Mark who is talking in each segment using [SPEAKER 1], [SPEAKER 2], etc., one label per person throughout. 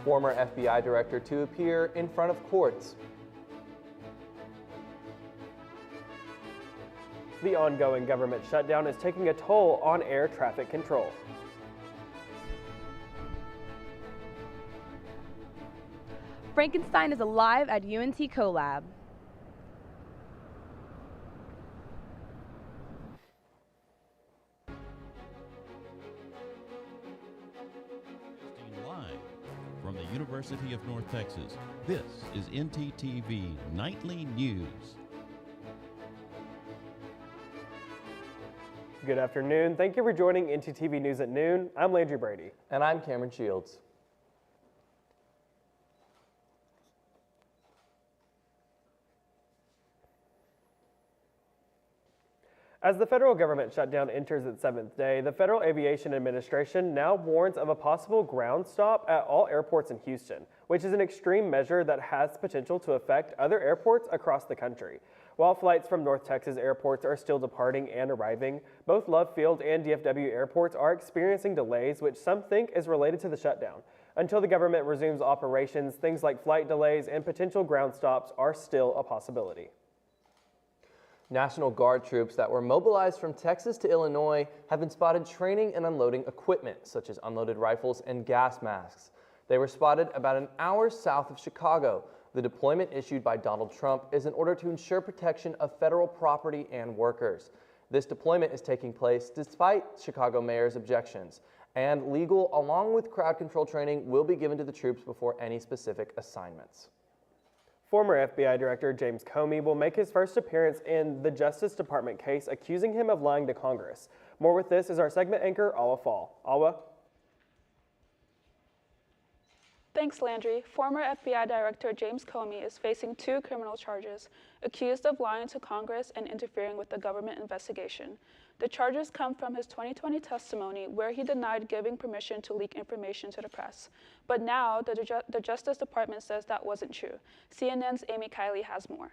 [SPEAKER 1] former FBI director to appear in front of courts.
[SPEAKER 2] The ongoing government shutdown is taking a toll on air traffic control.
[SPEAKER 3] Frankenstein is alive at UNT CoLab.
[SPEAKER 4] Live from the University of North Texas, this is NTTV Nightly News.
[SPEAKER 2] Good afternoon. Thank you for joining NTTV News at noon. I'm Landry Brady.
[SPEAKER 1] And I'm Cameron Shields.
[SPEAKER 2] As the federal government shutdown enters its 7th day, the Federal Aviation Administration now warns of a possible ground stop at all airports in Houston, which is an extreme measure that has potential to affect other airports across the country. While flights from North Texas airports are still departing and arriving, both Love Field and DFW airports are experiencing delays, which some think is related to the shutdown. Until the government resumes operations, things like flight delays and potential ground stops are still a possibility.
[SPEAKER 1] National Guard troops that were mobilized from Texas to Illinois have been spotted training and unloading equipment, such as unloaded rifles and gas masks. They were spotted about an hour south of Chicago. The deployment issued by Donald Trump is in order to ensure protection of federal property and workers. This deployment is taking place despite Chicago mayor's objections, and legal along with crowd control training will be given to the troops before any specific assignments.
[SPEAKER 2] Former FBI Director James Comey will make his first appearance in the Justice Department case accusing him of lying to Congress. More with this is our segment anchor, Alwa Fall. Alwa?
[SPEAKER 5] Thanks, Landry. Former FBI Director James Comey is facing 2 criminal charges, accused of lying to Congress and interfering with the government investigation. The charges come from his 2020 testimony where he denied giving permission to leak information to the press. But now the Justice Department says that wasn't true. CNN's Amy Kiley has more.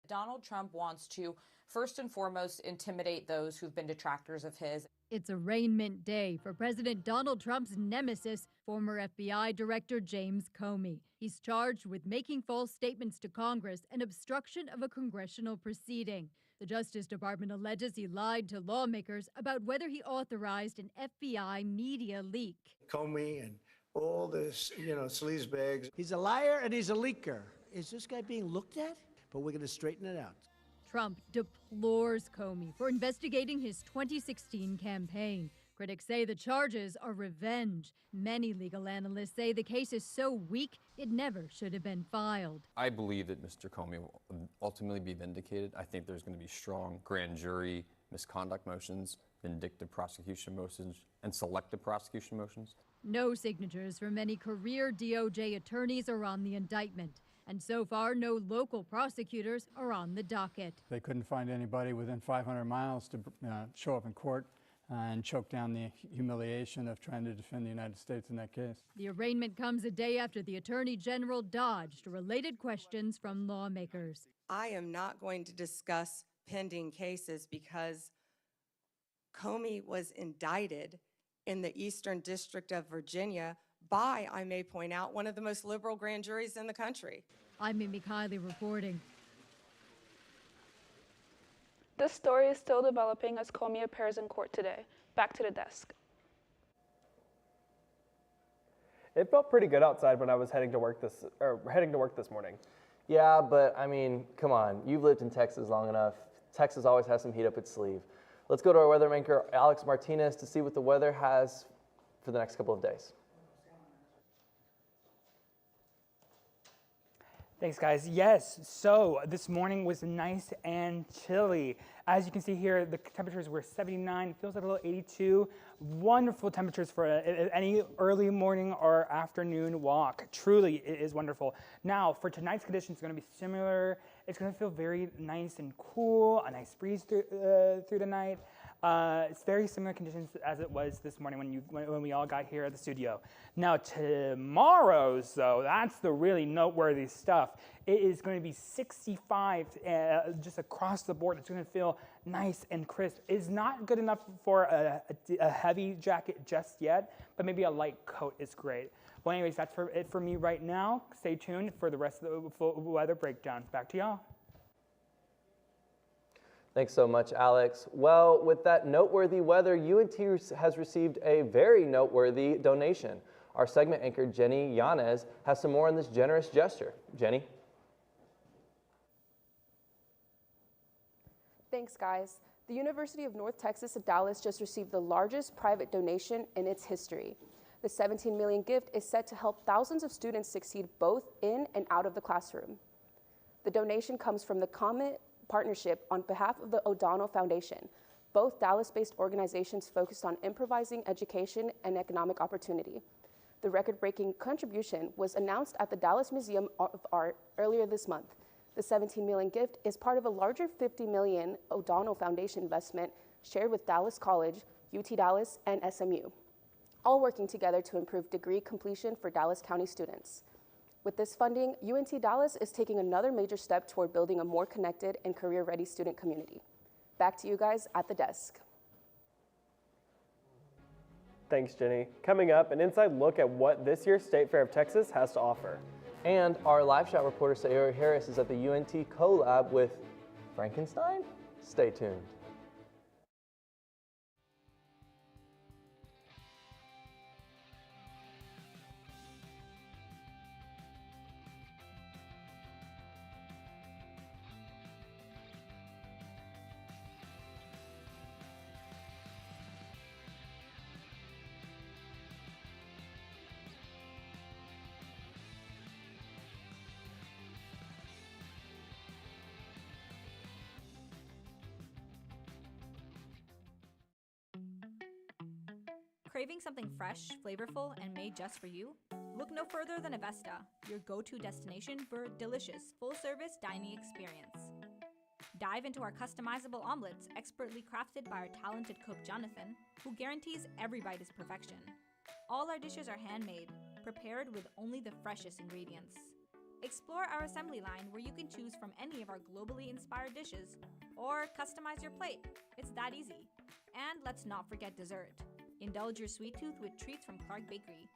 [SPEAKER 6] Donald Trump wants to first and foremost intimidate those who've been detractors of his.
[SPEAKER 7] It's arraignment day for President Donald Trump's nemesis, former FBI Director James Comey. He's charged with making false statements to Congress and obstruction of a congressional proceeding. The Justice Department alleges he lied to lawmakers about whether he authorized an FBI media leak.
[SPEAKER 8] Comey and all this, sleazebags.
[SPEAKER 9] He's a liar and he's a leaker. Is this guy being looked at? But we're going to straighten it out.
[SPEAKER 7] Trump deplores Comey for investigating his 2016 campaign. Critics say the charges are revenge. Many legal analysts say the case is so weak it never should have been filed.
[SPEAKER 10] I believe that Mr. Comey will ultimately be vindicated. I think there's going to be strong grand jury misconduct motions, vindictive prosecution motions, and selective prosecution motions.
[SPEAKER 7] No signatures from any career DOJ attorneys are on the indictment. And so far, no local prosecutors are on the docket.
[SPEAKER 11] They couldn't find anybody within 500 miles to show up in court and choke down the humiliation of trying to defend the United States in that case.
[SPEAKER 7] The arraignment comes a day after the Attorney General dodged related questions from lawmakers.
[SPEAKER 12] I am not going to discuss pending cases because Comey was indicted in the Eastern District of Virginia by, I may point out, one of the most liberal grand juries in the country.
[SPEAKER 7] I'm Amy Kiley reporting.
[SPEAKER 5] This story is still developing as Comey appears in court today. Back to the desk.
[SPEAKER 2] It felt pretty good outside when I was heading to work this morning.
[SPEAKER 1] Yeah, but I mean, come on. You've lived in Texas long enough. Texas always has some heat up its sleeve. Let's go to our weather anchor, Alex Martinez, to see what the weather has for the next couple of days.
[SPEAKER 13] Thanks, guys. Yes, so this morning was nice and chilly. As you can see here, the temperatures were 79, feels like a little 82. Wonderful temperatures for any early morning or afternoon walk. Truly, it is wonderful. Now, for tonight's conditions, it's going to be similar. It's going to feel very nice and cool, a nice breeze through the night. It's very similar conditions as it was this morning when we all got here at the studio. Now tomorrow's, though, that's the really noteworthy stuff. It is going to be 65 just across the board. It's going to feel nice and crisp. It's not good enough for a heavy jacket just yet, but maybe a light coat is great. Well, anyways, that's it for me right now. Stay tuned for the rest of the full weather breakdown. Back to y'all.
[SPEAKER 1] Thanks so much, Alex. Well, with that noteworthy weather, UNT has received a very noteworthy donation. Our segment anchor, Jenny Yanez, has some more on this generous gesture. Jenny?
[SPEAKER 14] Thanks, guys. The University of North Texas at Dallas just received the largest private donation in its history. The $17 million gift is set to help thousands of students succeed both in and out of the classroom. The donation comes from the Comet Partnership on behalf of the O'Donnell Foundation, both Dallas-based organizations focused on improvising education and economic opportunity. The record-breaking contribution was announced at the Dallas Museum of Art earlier this month. The $17 million gift is part of a larger $50 million O'Donnell Foundation investment shared with Dallas College, UT Dallas, and SMU, all working together to improve degree completion for Dallas County students. With this funding, UNT Dallas is taking another major step toward building a more connected and career-ready student community. Back to you guys at the desk.
[SPEAKER 2] Thanks, Jenny. Coming up, an inside look at what this year's State Fair of Texas has to offer.
[SPEAKER 1] And our live shot reporter, Sayori Harris, is at the UNT collab with Frankenstein? Stay tuned.
[SPEAKER 15] Craving something fresh, flavorful, and made just for you? Look no further than Avesta, your go-to destination for a delicious, full-service dining experience. Dive into our customizable omelets, expertly crafted by our talented cook Jonathan, who guarantees every bite is perfection. All our dishes are handmade, prepared with only the freshest ingredients. Explore our assembly line where you can choose from any of our globally inspired dishes, or customize your plate. It's that easy. And let's not forget dessert. Indulge your sweet tooth with treats from Clark Bakery.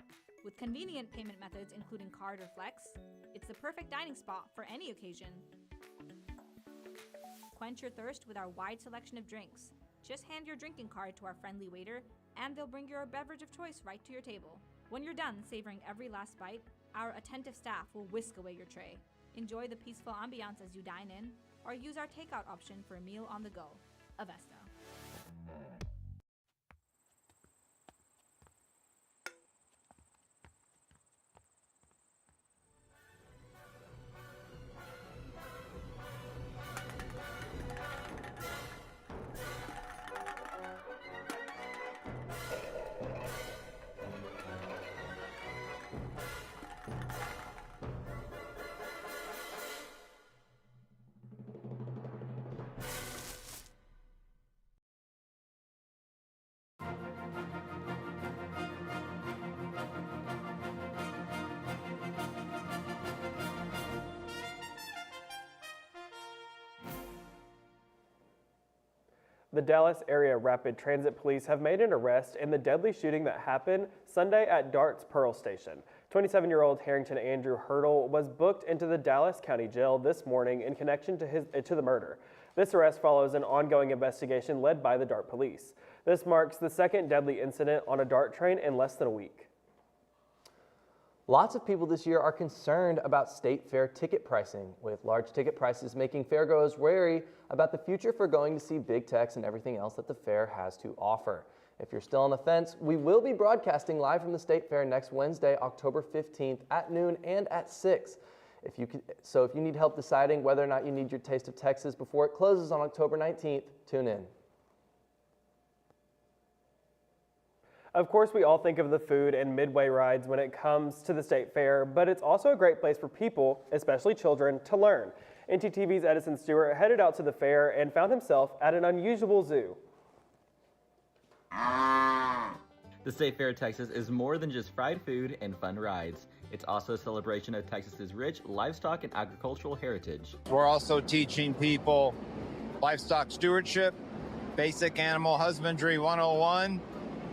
[SPEAKER 15] With convenient payment methods including card or flex, it's the perfect dining spot for any occasion. Quench your thirst with our wide selection of drinks. Just hand your drinking card to our friendly waiter, and they'll bring your beverage of choice right to your table. When you're done savoring every last bite, our attentive staff will whisk away your tray. Enjoy the peaceful ambiance as you dine in, or use our takeout option for a meal on the go. Avesta.
[SPEAKER 2] The Dallas Area Rapid Transit Police have made an arrest in the deadly shooting that happened Sunday at Dart's Pearl Station. 27-year-old Harrington Andrew Hurdle was booked into the Dallas County Jail this morning in connection to the murder. This arrest follows an ongoing investigation led by the Dart Police. This marks the second deadly incident on a Dart train in less than a week.
[SPEAKER 1] Lots of people this year are concerned about state fair ticket pricing, with large ticket prices making fairgoers wary about the future for going to see big techs and everything else that the fair has to offer. If you're still on the fence, we will be broadcasting live from the State Fair next Wednesday, October 15th at noon and at 6. If you need help deciding whether or not you need your Taste of Texas before it closes on October 19th, tune in.
[SPEAKER 2] Of course, we all think of the food and midway rides when it comes to the State Fair, but it's also a great place for people, especially children, to learn. NTTV's Edison Stewart headed out to the fair and found himself at an unusual zoo.
[SPEAKER 16] The State Fair of Texas is more than just fried food and fun rides. It's also a celebration of Texas's rich livestock and agricultural heritage.
[SPEAKER 17] We're also teaching people livestock stewardship, basic animal husbandry 101,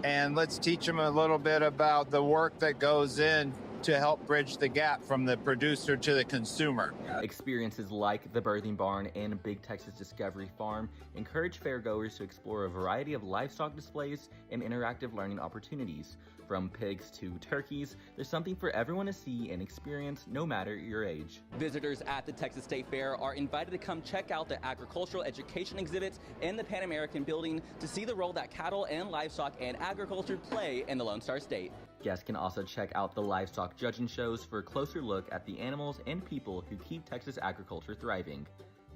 [SPEAKER 17] and let's teach them a little bit about the work that goes in to help bridge the gap from the producer to the consumer.
[SPEAKER 16] Experiences like the Birthing Barn and Big Texas Discovery Farm encourage fairgoers to explore a variety of livestock displays and interactive learning opportunities. From pigs to turkeys, there's something for everyone to see and experience, no matter your age.
[SPEAKER 18] Visitors at the Texas State Fair are invited to come check out the agricultural education exhibits in the Pan American Building to see the role that cattle and livestock and agriculture play in the Lone Star State.
[SPEAKER 16] Guests can also check out the livestock judging shows for a closer look at the animals and people who keep Texas agriculture thriving.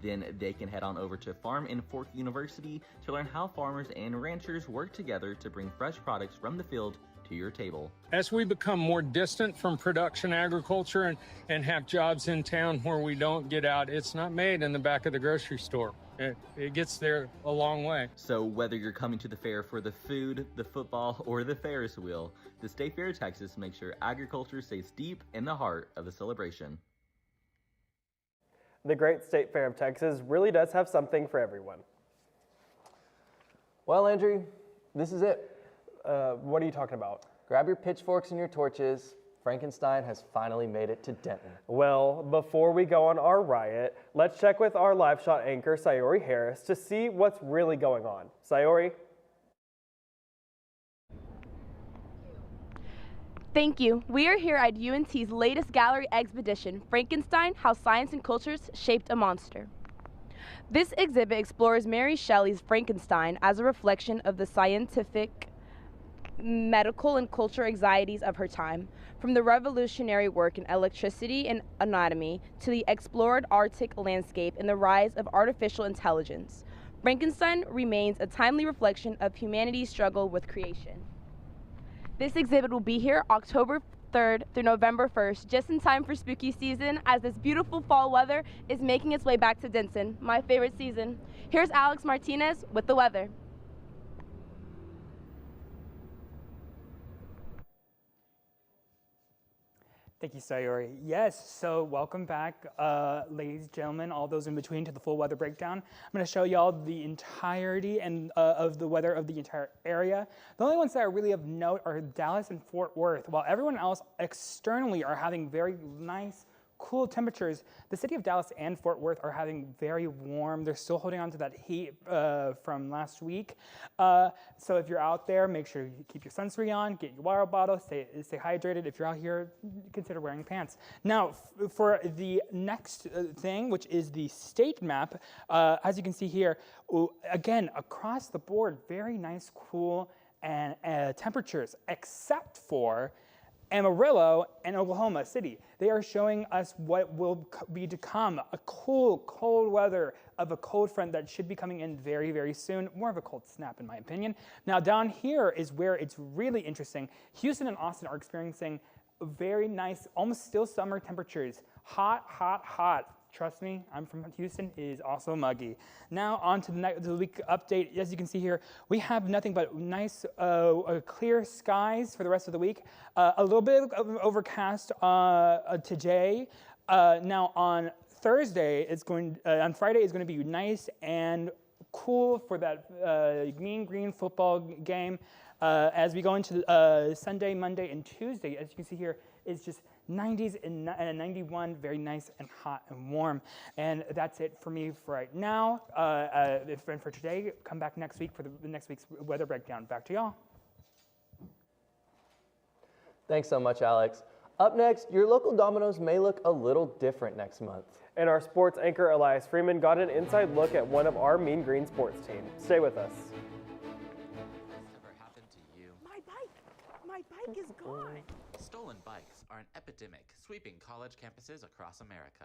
[SPEAKER 16] Then they can head on over to Farm and Fork University to learn how farmers and ranchers work together to bring fresh products from the field to your table.
[SPEAKER 19] As we become more distant from production agriculture and have jobs in town where we don't get out, it's not made in the back of the grocery store. It gets there a long way.
[SPEAKER 16] So whether you're coming to the fair for the food, the football, or the Ferris wheel, the State Fair of Texas makes sure agriculture stays deep in the heart of the celebration.
[SPEAKER 2] The Great State Fair of Texas really does have something for everyone.
[SPEAKER 1] Well, Andrew, this is it.
[SPEAKER 2] What are you talking about?
[SPEAKER 1] Grab your pitchforks and your torches. Frankenstein has finally made it to Denton.
[SPEAKER 2] Well, before we go on our riot, let's check with our live shot anchor, Sayori Harris, to see what's really going on. Sayori?
[SPEAKER 3] Thank you. We are here at UNT's latest gallery expedition, Frankenstein, How Science and Cultures Shaped a Monster. This exhibit explores Mary Shelley's Frankenstein as a reflection of the scientific, medical, and cultural anxieties of her time, from the revolutionary work in electricity and anatomy to the explored Arctic landscape and the rise of artificial intelligence. Frankenstein remains a timely reflection of humanity's struggle with creation. This exhibit will be here October 3rd through November 1st, just in time for spooky season, as this beautiful fall weather is making its way back to Denton, my favorite season. Here's Alex Martinez with the weather.
[SPEAKER 13] Thank you, Sayori. Yes, so welcome back, ladies and gentlemen, all those in between, to the full weather breakdown. I'm going to show y'all the entirety of the weather of the entire area. The only ones that are really of note are Dallas and Fort Worth. While everyone else externally are having very nice, cool temperatures, the city of Dallas and Fort Worth are having very warm. They're still holding on to that heat from last week. So if you're out there, make sure you keep your sunscreen on, get your water bottle, stay hydrated. If you're out here, consider wearing pants. Now, for the next thing, which is the state map, as you can see here, again, across the board, very nice, cool and temperatures, except for Amarillo and Oklahoma City. They are showing us what will be to come, a cool, cold weather of a cold front that should be coming in very, very soon. More of a cold snap, in my opinion. Now, down here is where it's really interesting. Houston and Austin are experiencing very nice, almost still summer temperatures. Hot, hot, hot. Trust me, I'm from Houston. It is also muggy. Now on to the week update. As you can see here, we have nothing but nice clear skies for the rest of the week. A little bit of overcast today. Now on Thursday, on Friday, it's going to be nice and cool for that mean green football game. As we go into Sunday, Monday, and Tuesday, as you can see here, it's just 90s and 91, very nice and hot and warm. And that's it for me for right now. And for today, come back next week for the next week's weather breakdown. Back to y'all.
[SPEAKER 1] Thanks so much, Alex. Up next, your local Domino's may look a little different next month.
[SPEAKER 2] And our sports anchor, Elias Freeman, got an inside look at one of our Mean Green sports team. Stay with us.
[SPEAKER 20] My bike is gone. Stolen bikes are an epidemic sweeping college campuses across America.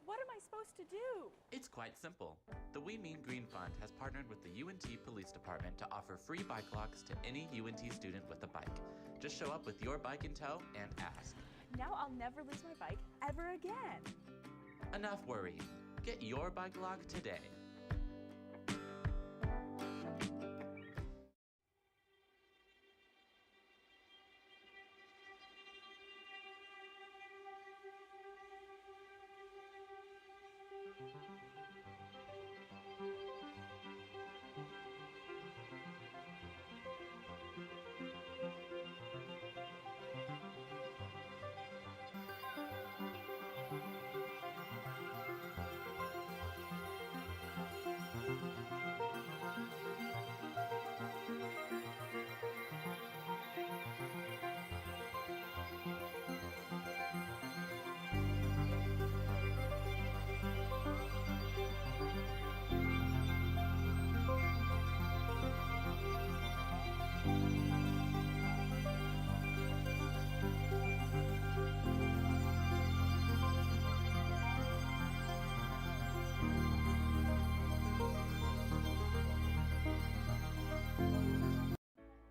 [SPEAKER 15] What am I supposed to do?
[SPEAKER 20] It's quite simple. The We Mean Green Fund has partnered with the UNT Police Department to offer free bike locks to any UNT student with a bike. Just show up with your bike in tow and ask.
[SPEAKER 15] Now I'll never lose my bike ever again.
[SPEAKER 20] Enough worrying. Get your bike lock today.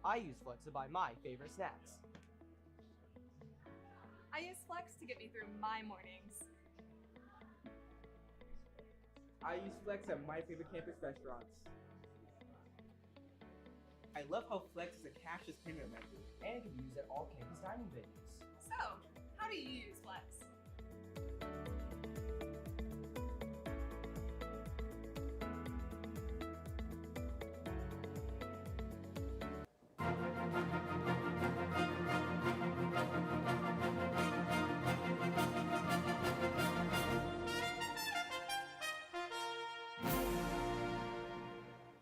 [SPEAKER 21] I use Flex to buy my favorite snacks.
[SPEAKER 22] I use Flex to get me through my mornings.
[SPEAKER 23] I use Flex at my favorite campus restaurants. I love how Flex is a cashless payment method and can be used at all campus dining venues.
[SPEAKER 22] So, how do you use Flex?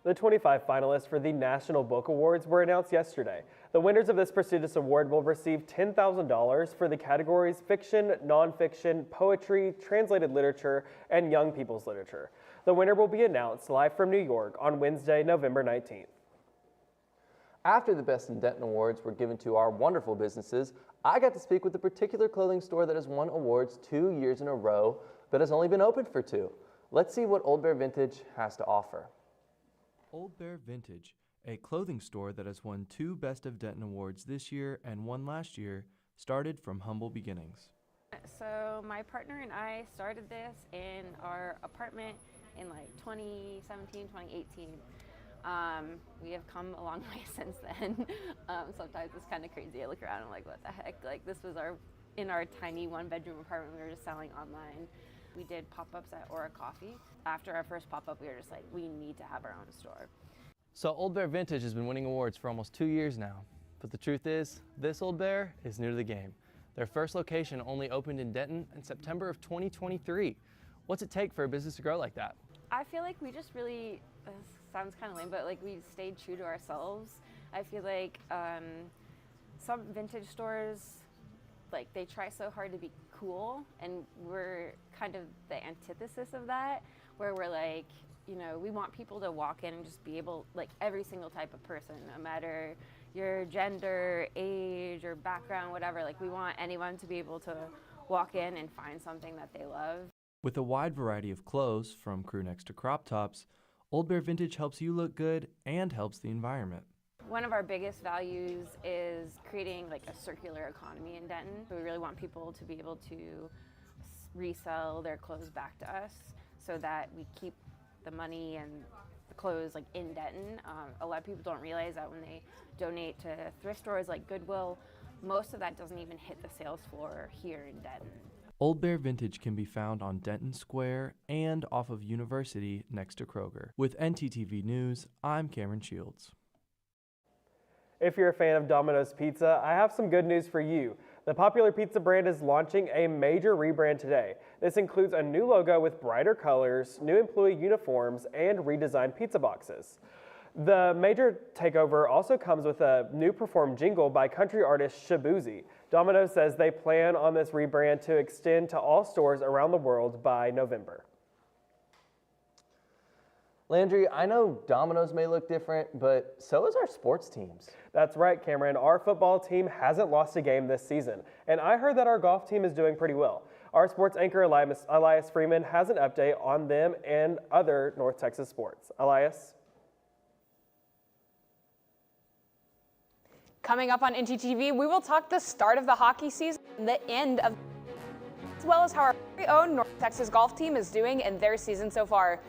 [SPEAKER 2] The 25 finalists for the National Book Awards were announced yesterday. The winners of this prestigious award will receive $10,000 for the categories fiction, nonfiction, poetry, translated literature, and young people's literature. The winner will be announced live from New York on Wednesday, November 19th.
[SPEAKER 1] After the Best in Denton Awards were given to our wonderful businesses, I got to speak with a particular clothing store that has won awards 2 years in a row, but has only been open for 2. Let's see what Old Bear Vintage has to offer.
[SPEAKER 24] Old Bear Vintage, a clothing store that has won 2 Best of Denton Awards this year and 1 last year, started from humble beginnings.
[SPEAKER 25] So my partner and I started this in our apartment in like 2017, 2018. We have come a long way since then. Sometimes it's kind of crazy. I look around and I'm like, what the heck? Like this was in our tiny 1-bedroom apartment we were just selling online. We did pop-ups at Aura Coffee. After our first pop-up, we were just like, we need to have our own store.
[SPEAKER 1] So Old Bear Vintage has been winning awards for almost 2 years now. But the truth is, this Old Bear is new to the game. Their first location only opened in Denton in September of 2023. What's it take for a business to grow like that?
[SPEAKER 25] I feel like we just really, this sounds kind of lame, but like we stayed true to ourselves. I feel like some vintage stores, like they try so hard to be cool, and we're kind of the antithesis of that, where we're like, you know, we want people to walk in and just be able, like every single type of person, no matter your gender, age, or background, whatever, like we want anyone to be able to walk in and find something that they love.
[SPEAKER 24] With a wide variety of clothes, from crew necks to crop tops, Old Bear Vintage helps you look good and helps the environment.
[SPEAKER 25] One of our biggest values is creating like a circular economy in Denton. We really want people to be able to resell their clothes back to us so that we keep the money and the clothes like in Denton. A lot of people don't realize that when they donate to thrift stores like Goodwill, most of that doesn't even hit the sales floor here in Denton.
[SPEAKER 24] Old Bear Vintage can be found on Denton Square and off of University next to Kroger. With NTTV News, I'm Cameron Shields.
[SPEAKER 2] If you're a fan of Domino's Pizza, I have some good news for you. The popular pizza brand is launching a major rebrand today. This includes a new logo with brighter colors, new employee uniforms, and redesigned pizza boxes. The major takeover also comes with a new performed jingle by country artist Shabuzi. Domino's says they plan on this rebrand to extend to all stores around the world by November.
[SPEAKER 1] Landry, I know Domino's may look different, but so is our sports teams.
[SPEAKER 2] That's right, Cameron. Our football team hasn't lost a game this season, and I heard that our golf team is doing pretty well. Our sports anchor, Elias Freeman, has an update on them and other North Texas sports. Elias?
[SPEAKER 26] Coming up on NTTV, we will talk the start of the hockey season and the end of, as well as how our very own North Texas golf team is doing in their season so far.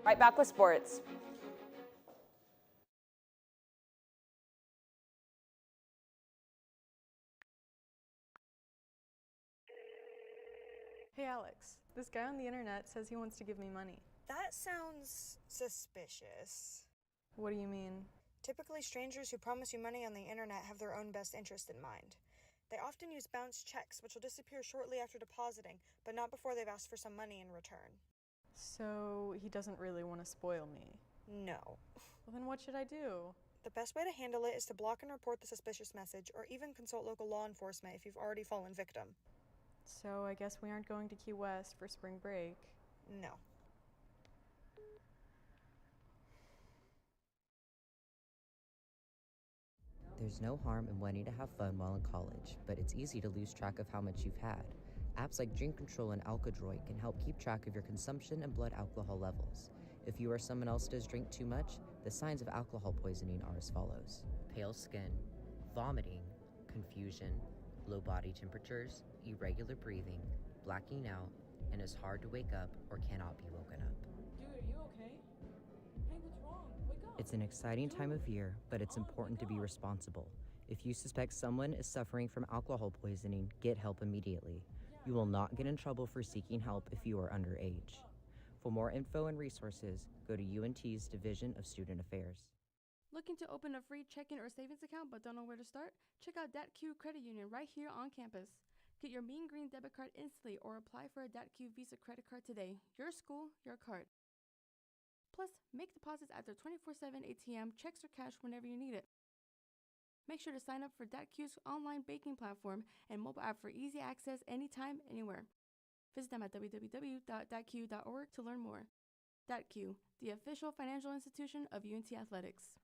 [SPEAKER 26] Right back with sports.
[SPEAKER 27] Hey Alex, this guy on the internet says he wants to give me money.
[SPEAKER 28] That sounds suspicious.
[SPEAKER 27] What do you mean?
[SPEAKER 28] Typically, strangers who promise you money on the internet have their own best interest in mind. They often use bounced checks, which will disappear shortly after depositing, but not before they've asked for some money in return.
[SPEAKER 27] So he doesn't really want to spoil me?
[SPEAKER 28] No.
[SPEAKER 27] Well, then what should I do?
[SPEAKER 28] The best way to handle it is to block and report the suspicious message, or even consult local law enforcement if you've already fallen victim.
[SPEAKER 27] So I guess we aren't going to Key West for spring break.
[SPEAKER 28] No.
[SPEAKER 29] There's no harm in wanting to have fun while in college, but it's easy to lose track of how much you've had. Apps like Drink Control and Alkadroid can help keep track of your consumption and blood alcohol levels. If you or someone else does drink too much, The signs of alcohol poisoning are as follows: pale skin, vomiting, confusion, low body temperatures, irregular breathing, blacking out, and is hard to wake up or cannot be woken up.
[SPEAKER 4] Dude, are you okay? Hey, what's wrong? Wake up.
[SPEAKER 29] It's an exciting time of year, but it's important to be responsible. If you suspect someone is suffering from alcohol poisoning, get help immediately. You will not get in trouble for seeking help if you are underage. For more info and resources, go to UNT's Division of Student Affairs.
[SPEAKER 3] Looking to open a free checking or savings account but don't know where to start? Check out DATQ Credit Union right here on campus. Get your Mean Green debit card instantly or apply for a DATQ Visa credit card today. Your school, your card. Plus, make deposits at their 24/7 ATM, checks or cash whenever you need it. Make sure to sign up for DATQ's online banking platform and mobile app for easy access anytime, anywhere. Visit them at www.datq.org to learn more. DATQ, the official financial institution of UNT Athletics.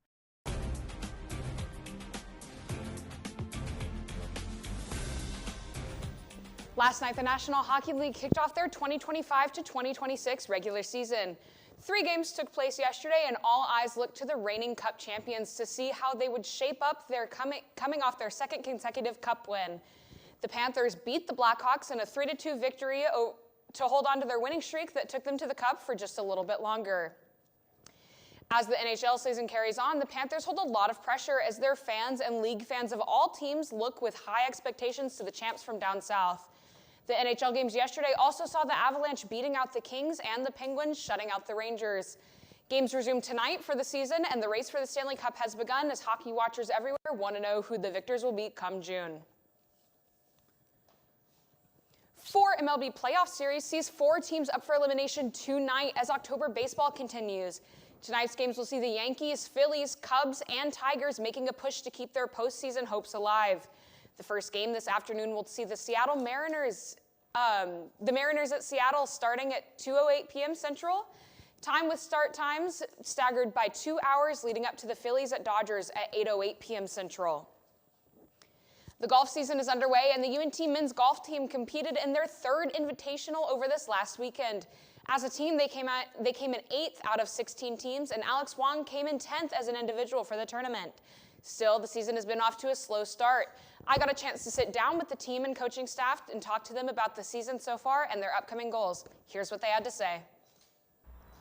[SPEAKER 26] Last night, the National Hockey League kicked off their 2025 to 2026 regular season. 3 games took place yesterday, and all eyes looked to the reigning Cup champions to see how they would shape up their coming off their second consecutive Cup win. The Panthers beat the Blackhawks in a 3-2 victory to hold on to their winning streak that took them to the Cup for just a little bit longer. As the NHL season carries on, the Panthers hold a lot of pressure as their fans and league fans of all teams look with high expectations to the champs from down south. The NHL games yesterday also saw the Avalanche beating out the Kings and the Penguins shutting out the Rangers. Games resume tonight for the season, and the race for the Stanley Cup has begun as hockey watchers everywhere want to know who the victors will be come June. 4 MLB playoff series sees 4 teams up for elimination tonight as October baseball continues. Tonight's games will see the Yankees, Phillies, Cubs, and Tigers making a push to keep their postseason hopes alive. The first game this afternoon will see the Seattle Mariners, at Seattle starting at 2:08 p.m. Central. Time with start times staggered by 2 hours leading up to the Phillies at Dodgers at 8:08 p.m. Central. The golf season is underway, and the UNT men's golf team competed in their 3rd invitational over this last weekend. As a team, they came in 8th out of 16 teams, and Alex Wong came in 10th as an individual for the tournament. Still, the season has been off to a slow start. I got a chance to sit down with the team and coaching staff and talk to them about the season so far and their upcoming goals. Here's what they had to say.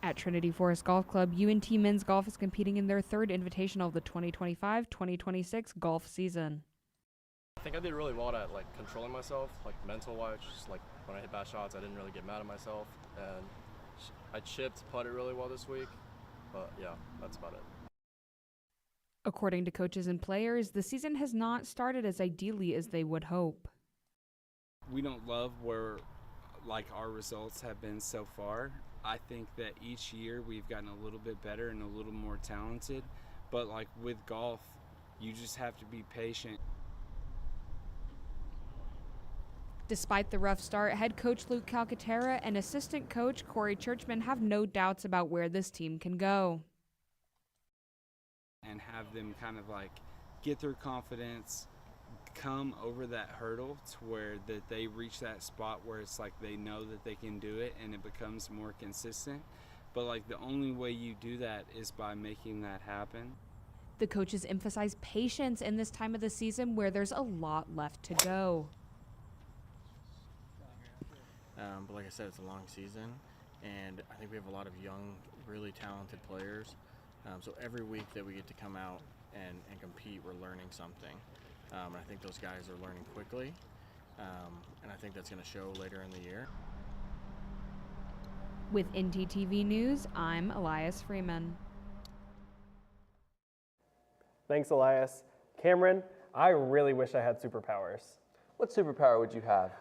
[SPEAKER 5] At Trinity Forest Golf Club, UNT men's golf is competing in their 3rd invitational of the 2025-2026 golf season.
[SPEAKER 6] I think I did really well at controlling myself, mental-wise. Just when I hit bad shots, I didn't really get mad at myself, and I chipped, putted really well this week. But yeah, that's about it.
[SPEAKER 5] According to coaches and players, the season has not started as ideally as they would hope.
[SPEAKER 7] We don't love where our results have been so far. I think that each year we've gotten a little bit better and a little more talented, but with golf, you just have to be patient.
[SPEAKER 5] Despite the rough start, head coach Luke Calcaterra and assistant coach Corey Churchman have no doubts about where this team can go.
[SPEAKER 7] And have them kind of get their confidence, come over that hurdle to where that they reach that spot where it's they know that they can do it and it becomes more consistent. But the only way you do that is by making that happen.
[SPEAKER 5] The coaches emphasize patience in this time of the season where there's a lot left to go.
[SPEAKER 6] But like I said, it's a long season, and I think we have a lot of young, really talented players. So every week that we get to come out and compete, we're learning something. And I think those guys are learning quickly, and I think that's going to show later in the year.
[SPEAKER 5] With NTTV News, I'm Elias Freeman.
[SPEAKER 2] Thanks, Elias. Cameron, I really wish I had superpowers.
[SPEAKER 1] What superpower would you have?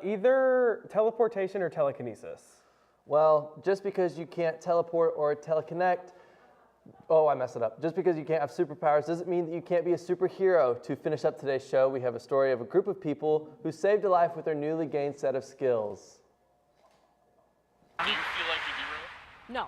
[SPEAKER 2] Either teleportation or telekinesis.
[SPEAKER 1] Well, just because you can't teleport or teleconnect, I messed it up. Just because you can't have superpowers doesn't mean that you can't be a superhero. To finish up today's show, we have a story of a group of people who saved a life with their newly gained set of skills.
[SPEAKER 8] Did you feel like a hero?
[SPEAKER 9] No.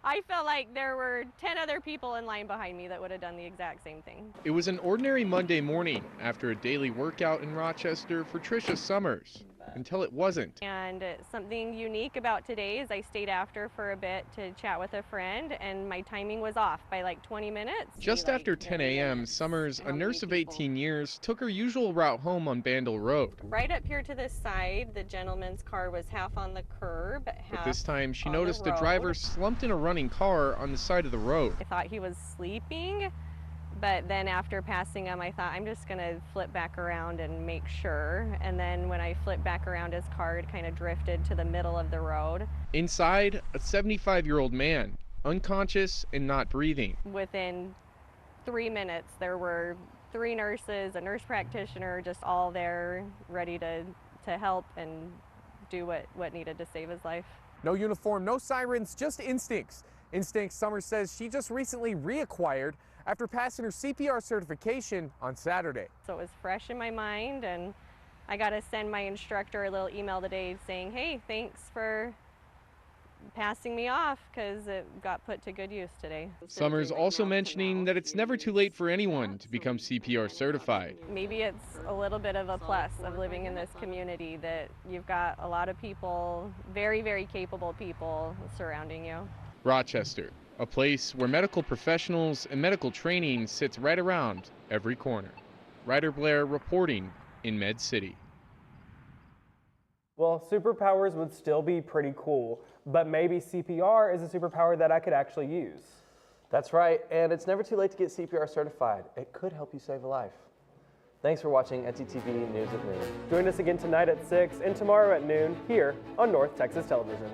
[SPEAKER 9] I felt like there were 10 other people in line behind me that would have done the exact same thing.
[SPEAKER 10] It was an ordinary Monday morning after a daily workout in Rochester for Tricia Summers. until it wasn't.
[SPEAKER 9] And something unique about today is I stayed after for a bit to chat with a friend, and my timing was off by like 20 minutes.
[SPEAKER 10] Just after 10 a.m., Summers, a nurse of 18 years, took her usual route home on Bandle Road.
[SPEAKER 9] Right up here to the side, the gentleman's car was half on the curb, half
[SPEAKER 10] But this time, she
[SPEAKER 9] on
[SPEAKER 10] noticed
[SPEAKER 9] the
[SPEAKER 10] a driver slumped in a running car on the side of the road.
[SPEAKER 9] I thought he was sleeping, but then after passing him, I thought I'm just gonna flip back around and make sure. And then when I flipped back around, his car had kind of drifted to the middle of the road.
[SPEAKER 10] Inside, a 75-year-old man, unconscious and not breathing.
[SPEAKER 9] Within 3 minutes, there were 3 nurses, a nurse practitioner, just all there ready to help and do what needed to save his life.
[SPEAKER 11] No uniform, no sirens, just instincts. Instincts Summers says she just recently reacquired after passing her CPR certification on Saturday.
[SPEAKER 9] So it was fresh in my mind, and I got to send my instructor a little email today saying, hey, thanks for passing me off, because it got put to good use today.
[SPEAKER 10] Summers also mentioning that it's never too late for anyone to become CPR certified.
[SPEAKER 9] Maybe it's a little bit of a plus of living in this community that you've got a lot of people, very, very capable people surrounding you.
[SPEAKER 10] Rochester, a place where medical professionals and medical training sits right around every corner. Ryder Blair reporting in Med City.
[SPEAKER 2] Well, superpowers would still be pretty cool, but maybe CPR is a superpower that I could actually use.
[SPEAKER 1] That's right, and it's never too late to get CPR certified. It could help you save a life. Thanks for watching NTTV News at Noon.
[SPEAKER 2] Join us again tonight at 6 and tomorrow at noon here on North Texas Television.